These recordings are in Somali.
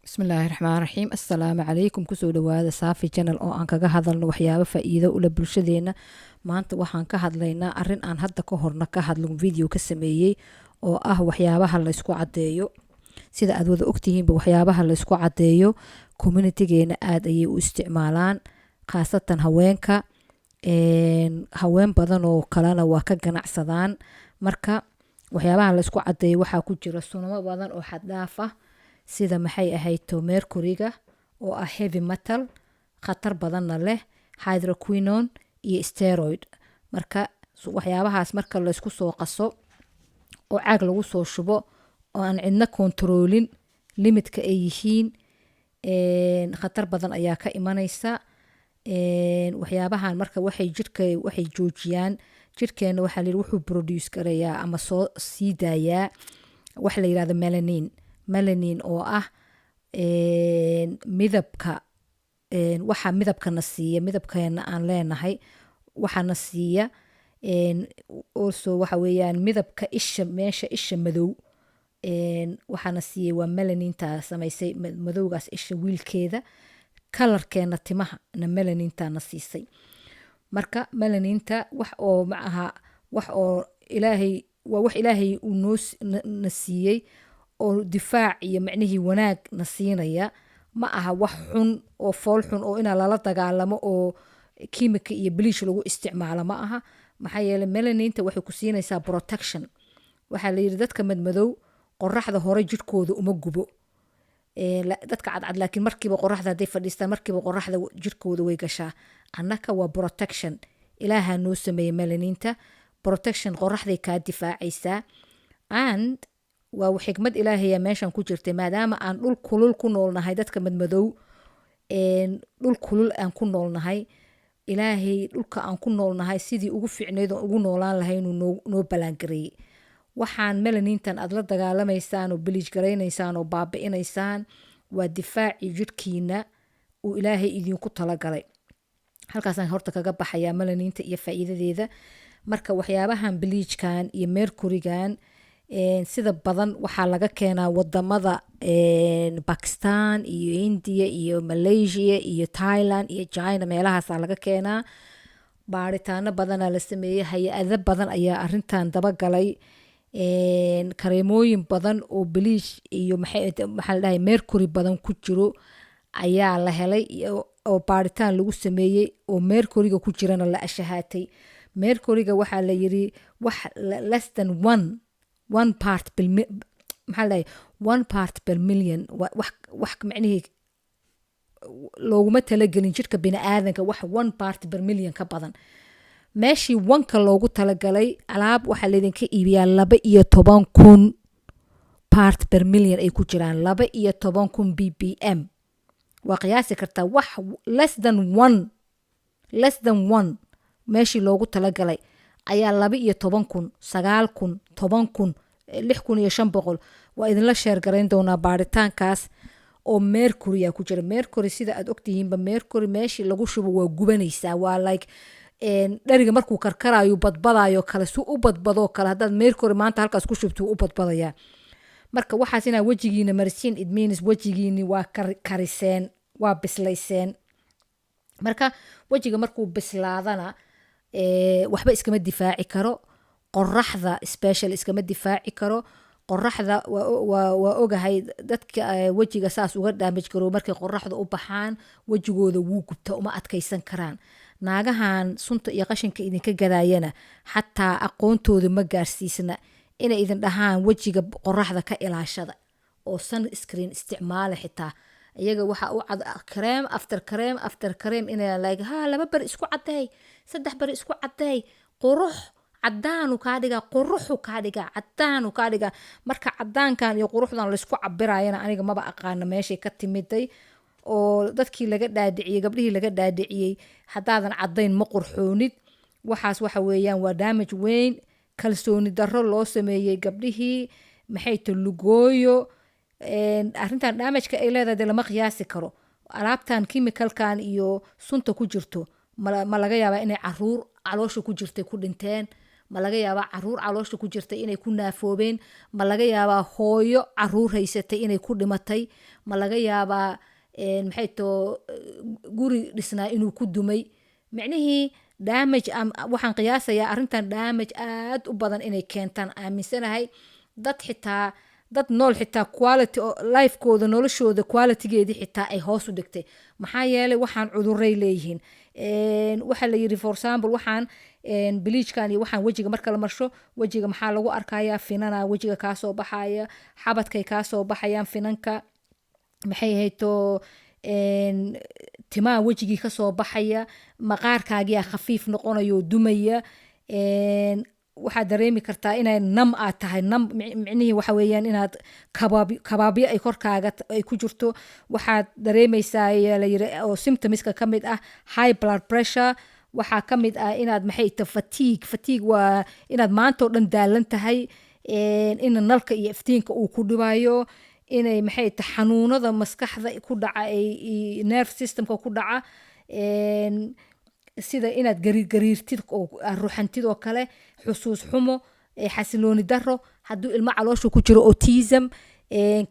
bismillaahi raxmaan raxiim assalaamu calaykum kusoo dhawaada saafi janal oo aan kaga hadalno waxyaabo faa-iido ula bulshadeena. Maanta waxaan ka hadlaynaa arin aan hadda ka horna ka hadlo video ka sameeyey oo ah waxyaabaha laysku cadeeyo. Sida aad wada ogtihiinba waxyaabaha laysku cadeeyo communitygeena aad ayay u isticmaalaan, khaasatan haweenka. Haween badan oo kalena waa ka ganacsadaan. Marka waxyaabaha laysku cadeeyo waxaa ku jira sunamo badan oo xad dhaaf ah, sida maxay ahayto mercuryga oo ah heavy metal khatar badanna leh, hydroquinone iyo steroid. Marka waxyaabahaas marka la isku soo qaso oo caag lagu soo shubo oo aan cidna kontroolin limitka ay yihiin, khatar badan ayaa ka imanaysa. Waxyaabahan marka waxay joojiyaan jirkeena. Waxaa la yidhi wuxuu produce garayaa ama soo sii daayaa wax la yidhahdo melanin oo ah midabka, waxa midabkana siiya, midabkeena aan leenahay waxana siiya. Also waxa weeyaan midabka isha, meesha isha madow, waxana siiyay waa melaninta samaysay madowgaas isha wiilkeeda. kalarkeena timaha na melaninta na siisay. Marka melaninta wax oo ma aha wax oo ilaahay, waa wax ilaahay uu na siiyey oo difaac iyo macnihii wanaag na siinaya. Ma aha wax xun oo fool xun oo ina lala dagaalamo oo kiimika iyo bleach lagu isticmaalo ma aha. Maxaa yeelay melaninta waxay ku siinaysaa protection. Waxaa la yidhi dadka madmadow qoraxda hore jirkooda uma gubo, dadka cadcad laakiin markiiba qoraxda hadday fadhiistaan markiiba qoraxda jirkooda way gashaa. Annaka waa protection, ilaaha noo sameeyey melaninta. Protection qoraxday kaa difaacaysaa. And waa xigmad ilaahaya meeshan ku jirtay, maadaama aan dhul kulul ku noolnahay dadka madmadow, dhul kulul aan ku noolnahay. Ilaahay dhulka aan ku noolnahay sidii ugu fiicneed oo ugu noolaan lahay inuu noo ballaangareeyey. Waxaan melanintan aad la dagaalamaysaan oo biliij garaynaysaan oo baabi'inaysaan waa difaaci jirkiina uu ilaahay idinku talagalay. Halkaasaan horta kaga baxayaa melaninta iyo faa'iidadeeda. Marka waxyaabahan biliijkan iyo mercurygan sida badan waxaa laga keenaa wadamada Pakistan iyo India iyo Malaysia iyo Thailand iyo China, meelahaasaa laga keenaa. Baaritaano badanaa la sameeyey, hay-ado badan ayaa arintan dabagalay. Kareemooyin badan oo biliij iyo maxaa la dhahay mercury badan ku jiro ayaa la helay oo baaritaan lagu sameeyey oo mercuryga ku jirana la ashahaatay. Mercuryga waxaa la yiri wax less than one part per maxaa la dhahay 1 part per million, wax macnihii looguma talagelin jirka bini'aadanka wax 1 part per million ka badan. Meeshii 1ka loogu talagalay alaab waxaa laydinka iibiyaa 12,000 part per million ay ku jiraan, 12,000 ppm. waa qiyaasi kartaa wax less than one meeshii loogu talagalay ayaa 12,000, 9,000, 10,000, 6,500. waa idinla sheer garayn doonaa baaritaankaas oo mercury ku jira. Mercury sida aad ogtihiinba, mercury meeshii lagu shubo waa gubanaysaa. waa like dhariga markuu karkaraayo badbadayo kale, si u badbadoo kale haddaad mercury maanta halkaas ku shubto u badbadayaa. marka waxaas inaa wejigiina marsiin, it means wejigiini waa kariseen, waa bislayseen. marka wejiga markuu bislaadana waxba iskama difaaci karo. qoraxda special iskama difaaci karo. qoraxda waa ogahay dadka wejiga saas uga damage karo markay qoraxda u baxaan wejigooda wuu gubta, uma adkaysan karaan. naagahan sunta iyo qashinka idinka gadaayana xataa aqoontooda ma gaarsiisna inay idin dhahaan wejiga qoraxda ka ilaashada oo sunscreen isticmaala. xitaa iyaga waxa u cad cream after cream inay like 2 bar isku cadeey, 3 bar isku cadeey, qurux cadaanu kaa dhigaa, quruxu kaa dhigaa, cadaanu kaa dhigaa. marka cadaankan iyo quruxdan la isku cabiraayana aniga maba aqaana meeshay ka timiday oo dadkii laga dhaadhiciyey, gabdhihii laga dhaadhiciyey haddaadan cadayn ma qurxoonid. waxaas waxa weeyaan waa damage weyn, kalsooni darro loo sameeyey gabdhihii. maxay lugooyo. arrintan damageka ay leedahay lama qiyaasi karo. alaabtan chemicalkan iyo sunta ku jirto ma laga yaabaa inay caruur caloosha ku jirtay ku dhinteen. ma laga yaabaa caruur caloosha ku jirtay inay ku naafoobeen ma laga yaabaa hooyo caruur haysatay inay ku dhimatay ma laga yaabaa maxay too guri dhisnaa inuu ku dumay micnihii damage waxaan qiyaasayaa arrintan damage aad u badan inay keentaan aaminsanahay dad nool xitaa quality lifekooda noloshooda qualitygeedii xitaa ay hoos u dhigtay maxaa yeelay waxaan cuduray leeyihiin waxaa la yiri for example waxaan bleachkan iyo waxaan wejiga marka la marsho wejiga maxaa lagu arkayaa finana wejiga kaa soo baxaya xabadkay kaa soo baxayaan finanka maxay hayto timaa wejigii ka soo baxaya maqaarkaagiyaa khafiif noqonayo dumaya waxaad dareemi kartaa inay nam aad tahay nam micnihii waxa weeyaan inaad kabaabyo ay korkaaga ay ku jirto waxaad dareemaysaa la yiri oo symptomska ka mid ah high blood pressure waxaa ka mid ah inaad maxay ta fatigue waa inaad maanta oo dhan daalan tahay in nalka iyo iftiinka uu ku dhibayo inay maxay ta xanuunada maskaxda ku dhaca ay nerve systemka ku dhaca sida inaad gariirtid oo ruuxantid oo kale xusuus xumo xasilooni daro hadduu ilmo caloosha ku jiro autism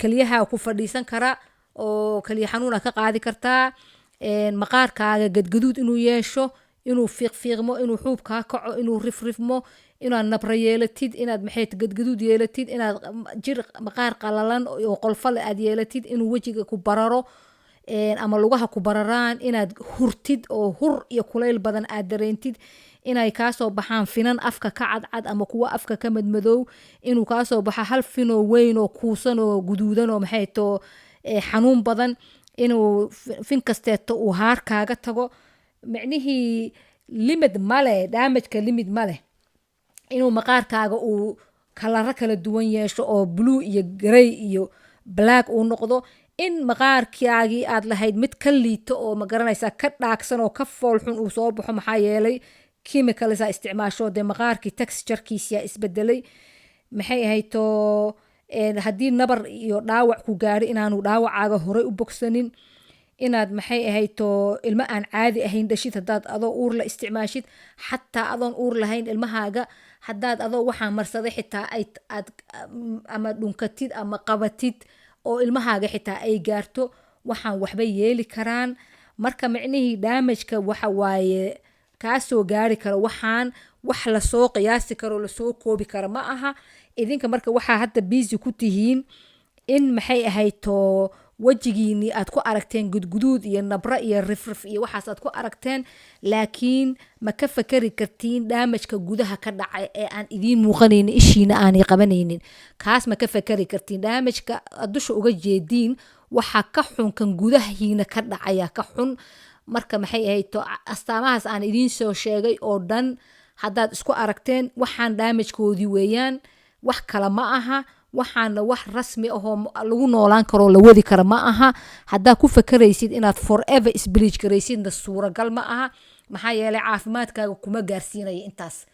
kaliyaha ku fadhiisan kara oo kaliya xanuuna ka qaadi kartaa maqaarkaaga gadgaduud inuu yeesho inuu fiiqfiiqmo inuu xuub kaa kaco inuu rifrifmo inaad nabra yeelatid inaad maxay gadgaduud yeelatid inaad jir maqaar qalalan oo qolfale aad yeelatid inuu wejiga ku bararo ama lugaha ku bararaan inaad hurtid oo hur iyo kulayl badan aad dareentid inay kaa soo baxaan finan afka ka cadcad ama kuwa afka ka madmadow inuu kaa soo baxo hal finoo weyn oo kuusan oo guduudan oo maxay too xanuun badan inuu fin kasteeto uu haar kaaga tago micnihii limid male damageka limid male inuu maqaarkaaga uu kalaro kala duwan yeesho oo blue iyo grey iyo black uu noqdo in maqaarkaagii aad lahayd mid ka liito oo ma garanaysaa ka dhaagsan oo ka foolxun uu soo baxo maxaa yeelay chemicalsa isticmaasho dee maqaarkii texturekiisa isbedelay maxay ahayto haddii nabar iyo dhaawac ku gaari inaanu dhaawacaaga horey u bogsanin inaad maxay ahayto ilmo aan caadi ahayn dhashid haddaad adoo uur la isticmaashid xataa adoon uur lahayn ilmahaaga haddaad adoo waxaa marsaday xitaa aad ama dhunkatid ama qabatid oo ilmahaaga xitaa ay gaarto waxaan waxba yeeli karaan marka micnihii damageka waxa waaye kaa soo gaari karo waxaan wax lasoo qiyaasi karo lasoo koobi karo ma aha idinka marka waxaa hadda busy ku tihiin in maxay ahayto wejigiinii aad ku aragteen gudguduud iyo nabra iyo rifrif iyo waxaas aad ku aragteen laakiin ma ka fakari kartiin damageka gudaha ka dhacay ee aan idiin muuqanaynin ishiina aanay qabanaynin kaas ma ka fakari kartiin damageka dusha uga jeediin waxa ka xun kan gudahiina ka dhacaya ka xun marka maxay ahayto astaamahaas aan idiin soo sheegay oo dhan haddaad isku aragteen waxaan damagekoodii weeyaan wax kale ma aha waxaana wax rasmi ahoo lagu noolaan karoo la wadi kara ma aha haddaad ku fakaraysid inaad forever isbleach garaysidna suuragal ma aha maxaa yeelay caafimaadkaaga kuma gaarsiinaya intaas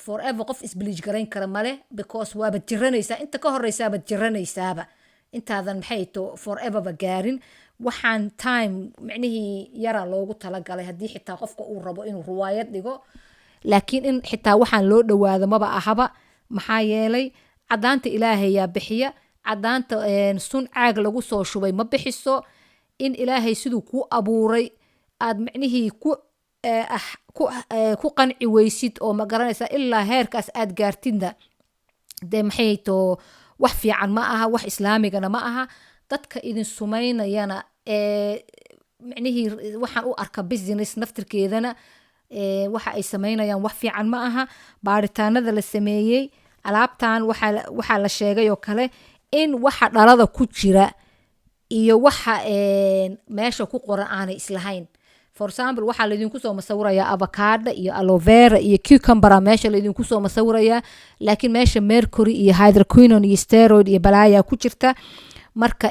forever qof isbleach garayn kara male because waabad jiranaysaa inta ka horeysaabad jiranaysaaba intaadan maxay to foreverba gaarin waxaan time micnihii yara loogu talagalay haddii xitaa qofka uu rabo inuu ruwaayad dhigo laakiin in xitaa waxaan loo dhawaado maba ahaba maxaa yeelay cadaanta ilaahayaa bixiya cadaanta sun caag lagu soo shubay ma bixiso in ilaahay siduu kuu abuuray aad micnihii ku qanci weysid oo ma garanaysaa ilaa heerkaas aad gaartidna dee maxay to wax fiican ma aha wax islaamigana ma aha dadka idin sumaynayana micnihii waxaan u arka business naftirkeedana waxa ay samaynayaan wax fiican ma aha baaritaanada la sameeyey alaabtan waxaa la sheegay oo kale in waxa dhalada ku jira iyo waxa meesha ku qoran aanay islahayn for example waxaa laydinku soo masawirayaa avocado iyo aloe vera iyo cucumber meesha laydinku soo masawirayaa laakiin meesha mercury iyo hydroquinone iyo steroid iyo balaya ku jirta marka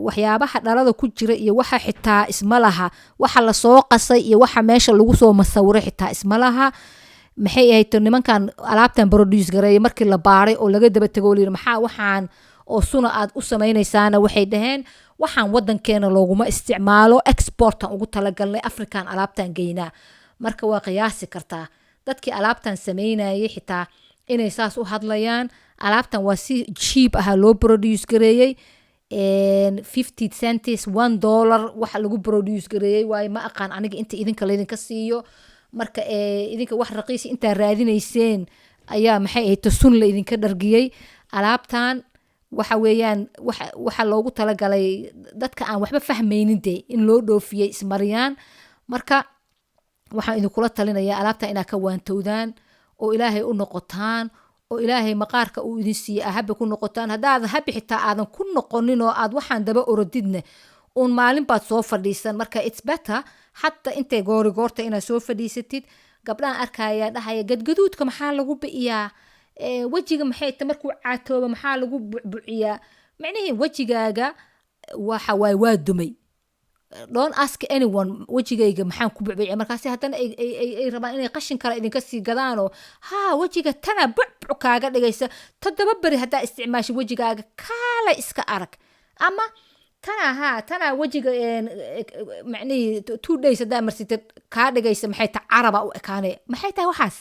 waxyaabaha dhalada ku jira iyo waxa xitaa isma laha waxa lasoo qasay iyo waxa meesha lagu soo masawiray xitaa isma laha maxay ahayto nimankan alaabtan produce gareeyay markii la baaray oo laga daba tago liir maxaa waxaan oo suna aad u samaynaysaana waxay dhaheen waxaan wadankeena looguma isticmaalo exportan ugu talagalnay african alaabtan geynaa marka waa qiyaasi kartaa dadkii alaabtan sameynayay xitaa inay saas u hadlayaan alaabtan waa si cheap aha loo produce gareeyey 50 cents $1 waxa lagu produce gareeyey waaye ma aqaan aniga inta idinka laydinka siiyo marka idinka wax raqiis inta raadinayseen ayaa maxay ahayd sun la idinka dhargiyey alaabtan waxa weeyaan waxa loogu talagalay dadka aan waxba fahmaynin in loo dhoofiyay ismariyaan marka waxaan idinkula talinayaa alaabtan inaad ka waantowdaan oo ilaahay u noqotaan oo ilaahay maqaarka uu idin siiyay habi ku noqotaan haddaad habi xitaa aadan ku noqonin oo aad waxaan daba orodidne uun maalin baad soo fadhiisan marka it's better hatta intay goorta inaad soo fadhiisatid gabdhahan arkaya dhahaya gadgaduudka maxaa lagu bi'iyaa wejiga maxay ta markuu caatooba maxaa lagu buciyaa macnihii wejigaaga waxa waa dumay don't ask anyone wejigayga maxaan ku bucbuciya markaasi haddana ay rabaan inay qashin kale idinka sii gadaanoo wejiga tana bucbuc kaaga dhigaysa 7 beri haddaa isticmaasha wejigaaga kaala iska arag ama tana wejiga macnihii 2 days haddaa marsitid kaa dhigaysa maxay ta caraba u ekaanaya maxay tahay waxaas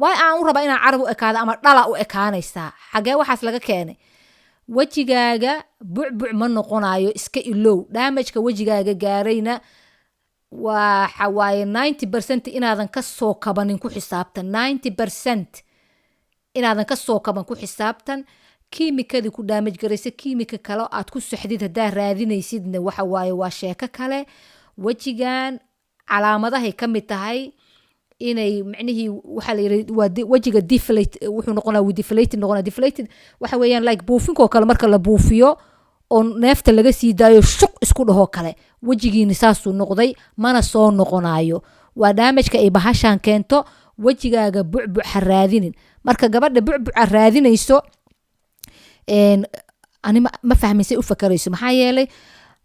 waay aan u raba inaan carab u ekaado ama dhala u ekaanaysaa xagee waxaas laga keenay wejigaaga bucbuc ma noqonayo iska ilow damageka wejigaaga gaarayna waxa waaye 90% inaadan ka soo kabanin ku xisaabtan 90% inaadan ka soo kaban ku xisaabtan kiimikadii ku damage garaysa kiimika kale aad ku saxdid haddaa raadinaysidna waxa waaye waa sheeko kale wejigan calaamadahay ka mid tahay inay macnihii waxa la yiri waa wajiga deflate wuxuu noqonaa deflated waxa weeyaan like buufinko kale marka la buufiyo oo neefta laga sii daayo shuq isku dhaho kale wajigiina saasuu noqday mana soo noqonayo waa damageka ay bahashan keento wajigaaga bucbuc raadinin marka gabadha bucbuc raadinayso ani ma fahmaysay u fakarayso maxaa yeelay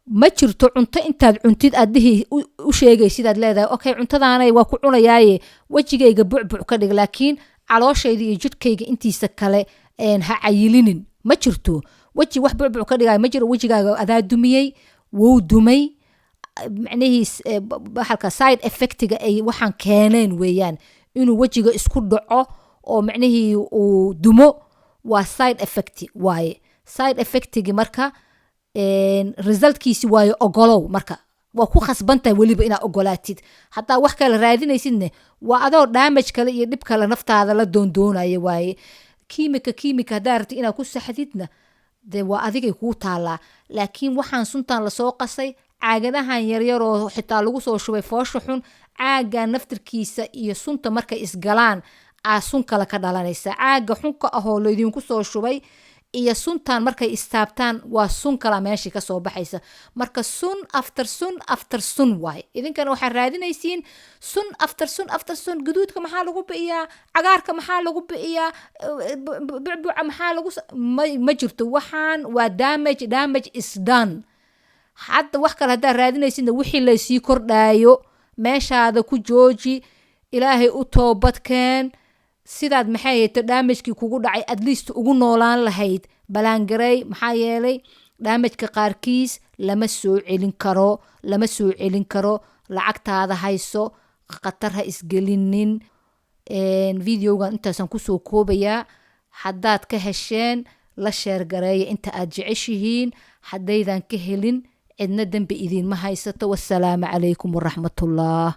ma jirto cunto intaad cuntid aadihii u sheegaysid aad leedahay okay cuntadaanay waa ku cunayaaye wejigayga bucbuc ka dhig laakiin calooshayda iyo jidhkayga intiisa kale ha cayilinin ma jirto weji wax bucbuc ka dhigaayo ma jiro wejigaaga adaa dumiyey wuu dumay macnihiis halka side effectiga ay waxaan keeneen weeyaan inuu wejiga isku dhaco oo macnihii uu dumo waa side effect waaye side effectigi marka resultkiisi waayo ogolow marka waa ku khasbantahay weliba inaad ogolaatid hataa wax kale raadinaysidne waa adoo damage kale iyo dhib kale naftaada la doondoonaya waaye kiimika haddaa rabtid inaad ku saxdidna dee waa adigay kuu taalaa laakiin waxaan suntan lasoo qasay caagadahan yaryaroo xitaa lagu soo shubay foosha xun caaga naftirkiisa iyo sunta markay isgalaan sun kale ka dhalanaysa caaga xunka ahoo laydinku soo shubay iyo suntan markay istaabtaan waa sun kala meeshii ka soo baxaysa marka sun after sun waay idinkana waxaa raadinaysiin sun after sun gaduudka maxaa lagu bi'iyaa cagaarka maxaa lagu bi'iyaa bucbuca maxaa lagu ma jirto waxaan waa damage is done hadda wax kale haddaa raadinaysidna wixii laysii kordhaayo meeshaada ku jooji ilaahay u toobadkeen sidaad maxay hayto damagekii kugu dhacay at least ugu noolaan lahayd balaangaray maxaa yeelay damageka qaarkiis lama soo celin karo lacagtaada hayso khatar ha isgelinin videogan intaasan kusoo koobayaa haddaad ka hesheen la sheergareeya inta aad jeceshihiin haddaydan ka helin cidna dembi idiinma haysato wassalaamu calaykum waraxmatullah